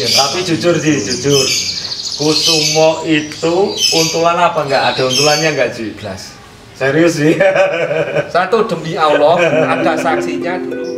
Tapi jujur sih, jujur. Kusumo itu untulan apa enggak? Ada untulannya enggak sih? Blas. Serius sih. Satu demi Allah, ada saksinya dulu.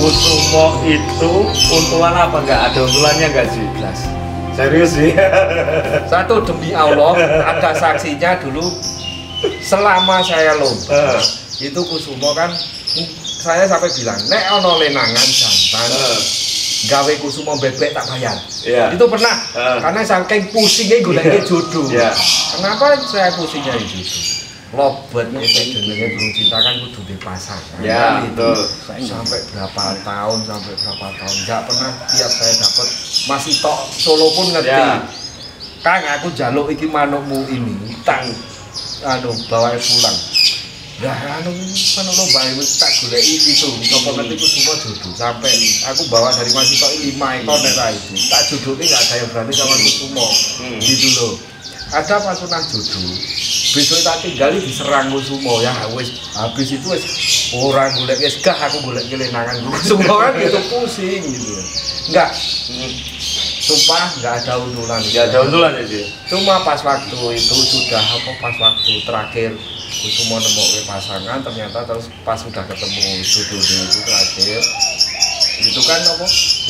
Kusumo itu untulan apa enggak? Ada untulannya enggak sih? Blas. Serius sih. Satu demi Allah, ada saksinya dulu. Selama saya lomba, itu Kusumo kan, saya sampai bilang, nek ono lenangan jantan, gawe Kusumo bebek tak bayar. Itu pernah, karena saking pusingnya goleknya jodoh. Kenapa saya pusingnya jodoh? Lobet nih jenenge Burung Cinta kan kudu dipasang. Ya, betul. Sampai berapa tahun nggak pernah tiap saya dapat masih tok Solo pun ngerti. Kang aku jaluk iki manukmu ini tang bawae pulang. Lah manuk lo bae wis tak goleki itu. Sapa ngerti Kusumo jodoh sampai aku bawa dari masih tok 5 ekor nek ra itu. Tak jodohke enggak ada yang berani sama Kusumo. Gitu loh. Ada pasukan jodoh. Besok tak tinggali diserang Kusumo ya wis habis itu wis orang golek wis gah aku golek kelenangan Kusumo kan gitu pusing gitu ya. Enggak. Sumpah enggak ada untulan. Enggak ada untulan ya sih. Cuma pas waktu itu sudah pas waktu terakhir Kusumo nemokke pasangan ternyata terus pas sudah ketemu jodoh itu terakhir itu kan apa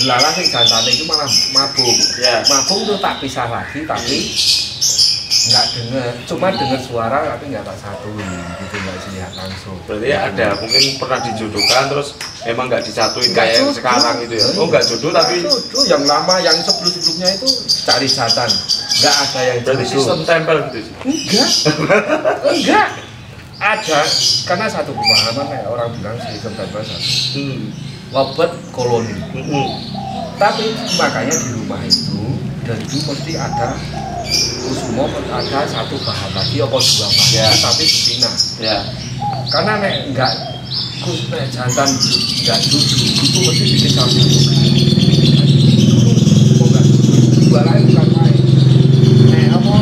lala sing jantane itu malah mabuk. Mabuk tuh tak pisah lagi tapi nggak dengar, cuma dengar suara tapi nggak tak satuin gitu, nggak lihat langsung. Berarti ada mungkin pernah dijodohkan terus emang nggak disatuin kayak yang sekarang itu ya? Oh nggak jodoh tapi jodoh yang lama yang sebelumnya itu cari jatan, nggak ada yang berarti jodoh. sistem tempel gitu sih? Enggak ada karena satu pemahaman ya, orang bilang sistem tempel satu. Lobet koloni. Tapi makanya di rumah itu dan itu mesti ada Kusumo ada satu bahan lagi apa dua bahan tapi betina. Karena nek enggak nek jantan enggak duduk itu mesti bikin satu. Kok enggak dua lain bukan main. Nek apa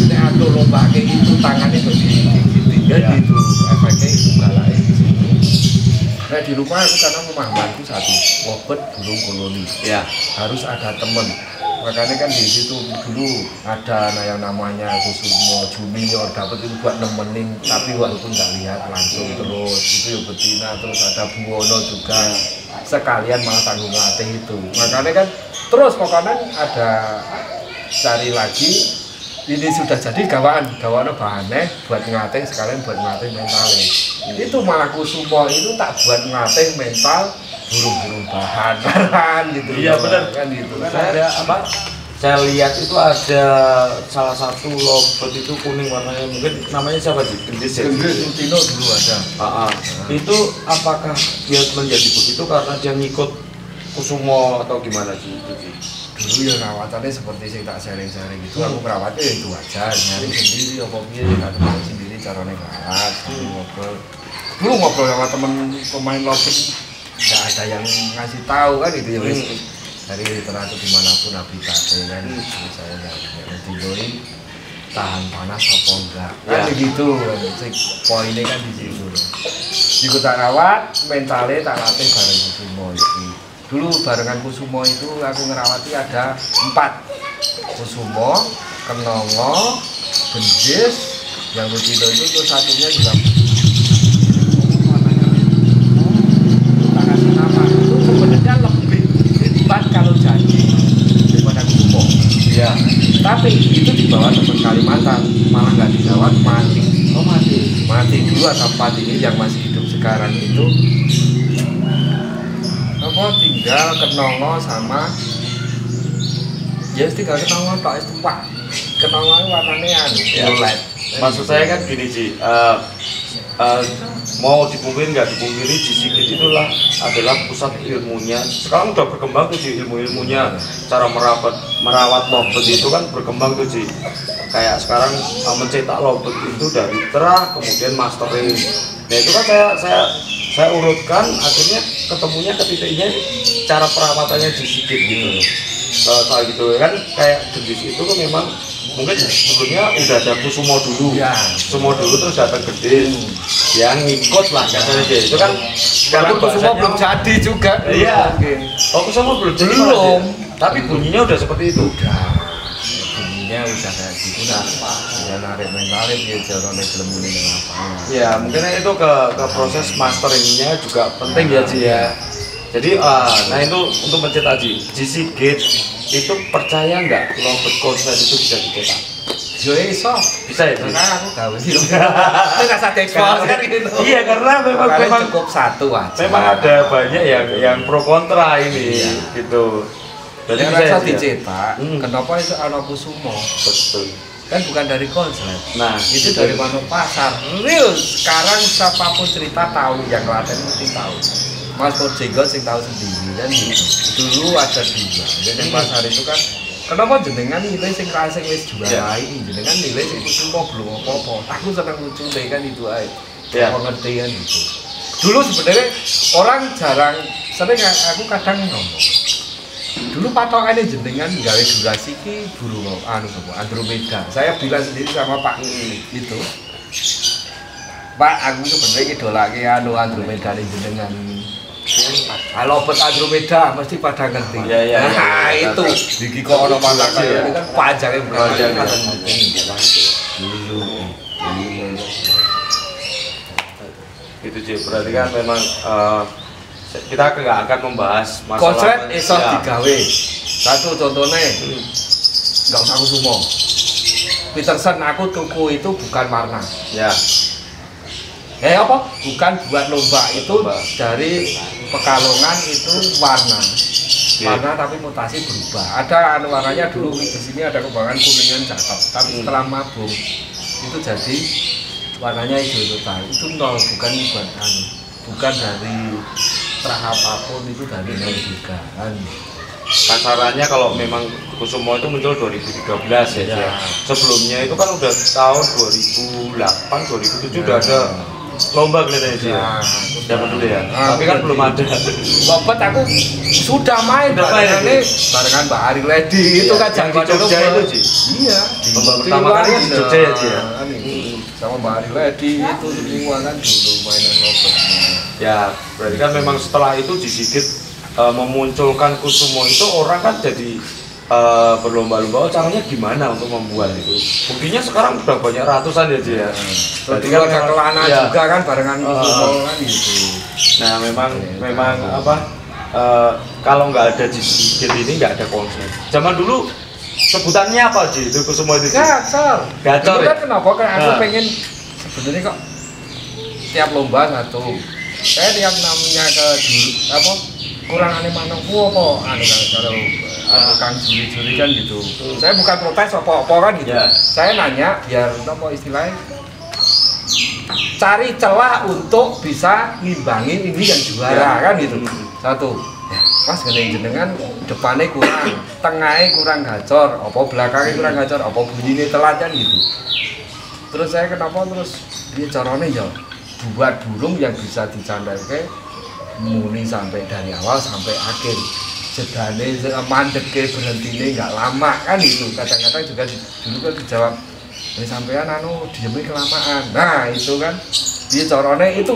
nek ado lomba kayak itu tangannya begini gitu efeknya itu enggak lain di sini. Nah di rumah aku karena pemahamanku satu lobet burung koloni. Harus ada teman. Makanya kan di situ dulu ada yang namanya Kusumo Junior dapat itu buat nemenin tapi walaupun nggak lihat langsung terus itu ya betina terus ada Buwono juga sekalian malah tanggung latih itu. Makanya kan terus pokoknya ada cari lagi ini sudah jadi gawaan bahannya buat ngelatih sekalian buat ngelatih mentalnya. Itu malah Kusumo itu tak buat ngelatih mental burung-burung bahan gitu. Iya benar kan gitu. Ada apa? Saya lihat itu ada salah satu lobet itu kuning warnanya mungkin namanya siapa sih? Gendis ya? Gendis Utino dulu ada. Itu apakah dia menjadi begitu karena dia ngikut Kusumo atau gimana sih? Dulu ya rawatannya seperti saya tak sharing-sharing gitu. Aku merawatnya ya itu aja, nyari sendiri apa piye ya kan sendiri caranya merawat, ngobrol. Dulu ngobrol sama temen pemain lobet nggak ada yang ngasih tahu kan itu ya wis dari literatur dimanapun aplikasi kan saya nggak videoin tahan panas apa enggak kan begitu poinnya kan di situ di tak rawat mentalnya tak latih bareng Kusumo itu dulu barengan Kusumo itu aku ngerawati ada 4 Kusumo, Kenongo, Gendis yang Utino itu satunya juga tak kasih nama Kalimantan malah nggak dirawat, mati. Oh mati. Mati dulu atau 4 ini yang masih hidup sekarang itu apa tinggal kenongo sama ya tinggal kenongo tok itu Pak. Kenongo warnanya anu violet. Maksud saya kan gini Ji, mau dipungkiri nggak dipungkiri di Sigit itulah adalah pusat ilmunya. Sekarang udah berkembang tuh Ji, ilmunya, cara merawat lobet itu kan berkembang tuh Ji. Kayak sekarang mencetak lobet itu dari terah kemudian mastering. Nah itu kan saya urutkan akhirnya ketemunya ke titiknya cara perawatannya di Sigit gitu. Soal gitu kan kayak gendis itu kan memang mungkin sebelumnya udah ada Kusumo dulu, ya. Kusumo dulu terus datang Gendis yang ngikut lah katanya dia itu kan Kalau Kusumo belum jadi juga. Iya. Oh Kusumo belum jadi belum, tapi bunyinya udah seperti itu. Bunyinya udah kayak gitu dah. Ya narik ya jalan gelembune nang lapangan. Ya mungkin itu ke proses masteringnya juga penting ya Ji ya. Jadi nah itu untuk mencetak Ji Sigit itu percaya nggak lobet konslet itu bisa dicetak? Yo iso, bisa ya? Karena aku gawe sih. Itu nggak satu ekspor kan gitu. Iya karena memang cukup satu aja. Memang ada banyak yang pro kontra ini gitu. Jadi bisa dicetak. Kenapa itu ana Kusumo? Betul. Kan bukan dari konslet. Nah itu dari Pasar. Real sekarang siapapun cerita tahu yang Klaten mesti tahu. Mas Porjenggot sing tahu sendiri kan gitu. Dulu ada 2. Jadi Pasar itu kan kenapa jenengan nilai sing kasing wis juara ini jenengan nilai sing Kusumo belum apa-apa. Aku seneng lucu deh kan itu aja. Ya. Pengertian gitu. Dulu sebenarnya orang jarang sering aku kadang ngomong. Dulu patokannya jenengan gawe durasi ki burung Andromeda. Saya bilang sendiri sama Pak itu. Pak, aku sebenarnya idolake Andromeda ning jenengan. Kalau bet Andromeda mesti pada ngerti. Nah, itu iki kok ono mangkat ya kan panjangnya berapa dulu. Itu sih berarti kan memang kita nggak akan membahas masalah konslet iso digawe. Satu contohnya nggak usah Kusumo. Peterson aku tuku itu bukan warna. Ya. Apa? Bukan buat lomba itu dari Pekalongan itu warna. Warna tapi mutasi berubah. Ada warnanya dulu di sini ada kembangan kuningan cakep, tapi setelah mabung itu jadi warnanya hijau total. Itu nol, bukan buat bukan dari terah apapun, itu dari nol juga kan. Kasarannya kalau memang Kusumo itu muncul 2013 ya. Sebelumnya itu kan udah tahun 2008, 2007 udah ada lomba kelihatannya sih ya. Zaman dulu ya. Tapi kan belum ada. Lomba aku sudah main barengan Mbak Ari Ledi itu kan yang di Jogja itu sih. Iya. Lomba pertama kali di Jogja ya sih ya. Sama Mbak Ari Ledi itu semua kan dulu mainan lomba. Ya, berarti kan memang setelah itu di Sigit memunculkan Kusumo itu orang kan jadi berlomba-lomba caranya gimana untuk membuat itu. Buktinya sekarang udah banyak ratusan ya Ji ya. Berarti kan ada kelana juga kan barengan Kusumo kan gitu. Nah memang apa kalau nggak ada di Sigit ini nggak ada konsep. Zaman dulu sebutannya apa Ji itu Kusumo itu? Gacor. Gacor. Itu kan kenapa kan aku pengen sebenarnya kok tiap lomba satu. Saya tiap namanya ke apa kurang aneh manungku apa kalau kang juri-juri kan gitu. Saya bukan protes apa-apa kan gitu. Saya nanya biar apa istilahnya cari celah untuk bisa ngimbangin ini yang juara kan gitu. Satu, ya, Mas jenengan depannya kurang, tengahnya kurang gacor, apa belakangnya kurang gacor, apa bunyinya telat kan gitu. Terus saya kenapa terus dia caranya ya buat burung yang bisa dicandalkan muni sampai dari awal sampai akhir. Sedane mandeke berhentinya nggak lama kan itu. Kadang-kadang juga dulu kan dijawab sampean diemnya kelamaan. Nah itu kan dia caranya itu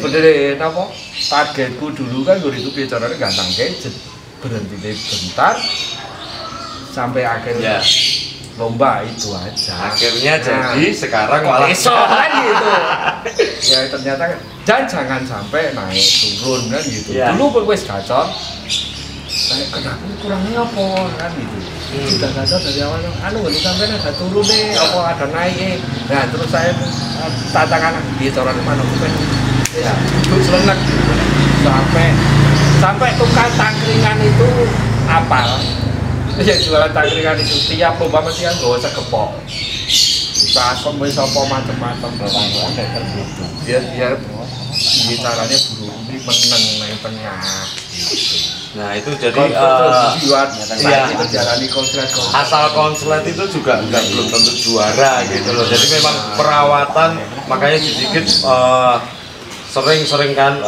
bener apa targetku dulu kan itu dia caranya ganteng gadget berhenti bentar sampai akhir lomba itu aja. Akhirnya jadi sekarang malah kan gitu. Ya ternyata dan jangan sampai naik turun kan gitu. Dulu wis gacor kayak kenapa kurangnya apa kan gitu. Sudah nggak tahu dari awal ini sampai ada turun nih apa ada naik. Nah terus saya tantangan di toran mana bukan ya duduk selenek sampai tukang tangkringan itu apal ya jualan tangkringan itu tiap lomba mesti kan gak usah kepok asam bisa apa macam-macam dia ini caranya buru ini menang naik tengah gitu. Nah itu jadi itu jalani konslet asal konslet itu juga belum tentu juara gitu loh. Jadi memang perawatan, makanya sedikit sering kan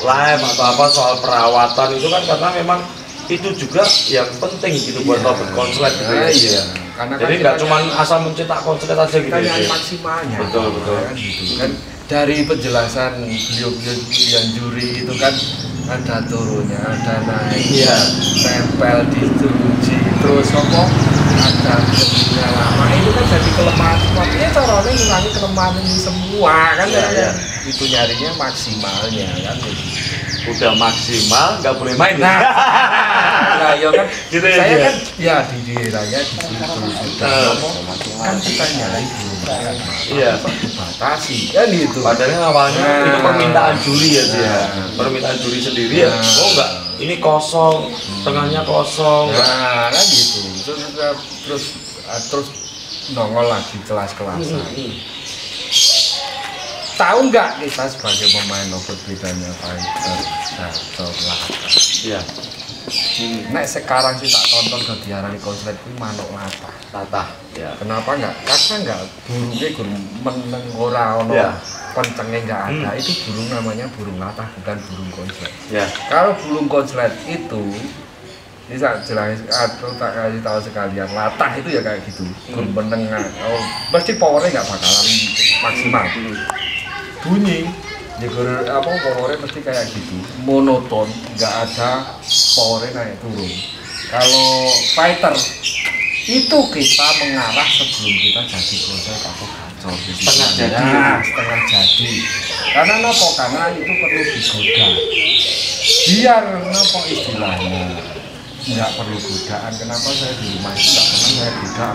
live atau apa soal perawatan itu kan karena memang itu juga yang penting gitu buat dapat konslet gitu ya. Iya. Jadi nggak cuma asal mencetak konslet aja gitu ya. Maksimalnya. Betul. Kan, gitu. Kan dari penjelasan beliau yang juri itu kan ada turunnya, ada naik, tempel dicuci, terus apa ada jadinya lama itu kan jadi kelemahan semua. Ini caranya ngurangi kelemahan ini semua kan itu nyarinya maksimalnya kan. Udah maksimal nggak boleh main. Nah ya kan gitu saya kan ya di daerahnya di situ sudah kan kita nyari batasi kan gitu. Padahal awalnya itu permintaan juri ya sih ya. Permintaan juri sendiri ya. Oh enggak, ini kosong, tengahnya kosong. Nah kan gitu. Terus nongol lagi kelas-kelasan. Tahu nggak kita sebagai pemain robot bedanya fighter atau lata? Iya. Nek sekarang sih tak tonton kegiatan konslet itu manuk latah. Ya. Kenapa nggak? Karena nggak burungnya meneng ora ono kencengnya nggak ada. Itu burung namanya burung latah bukan burung konslet. Ya. Kalau burung konslet itu bisa jelas atau tak kasih tahu sekalian latah itu ya kayak gitu. Burung menengah. Oh, pasti powernya nggak bakalan maksimal. Bunyi ya powernya mesti kayak gitu monoton, nggak ada powernya naik turun. Kalau fighter itu kita mengarah sebelum kita jadi konslet atau gacor setengah jadi karena nopo karena itu perlu digoda biar nopo istilahnya nggak perlu godaan. Kenapa saya di rumah itu nggak pernah saya goda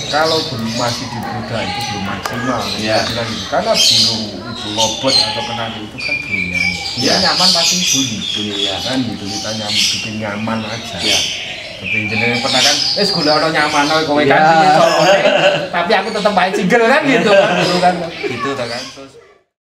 kalau belum masih digoda itu belum maksimal gitu. Karena burung itu lobot atau kenari itu kan burung nyanyi dia nyaman pasti bunyi kan gitu kita bikin nyaman aja seperti jenis pernah kan gula ono nyaman kowe kan tapi aku tetap main single kan gitu kan gitu kan.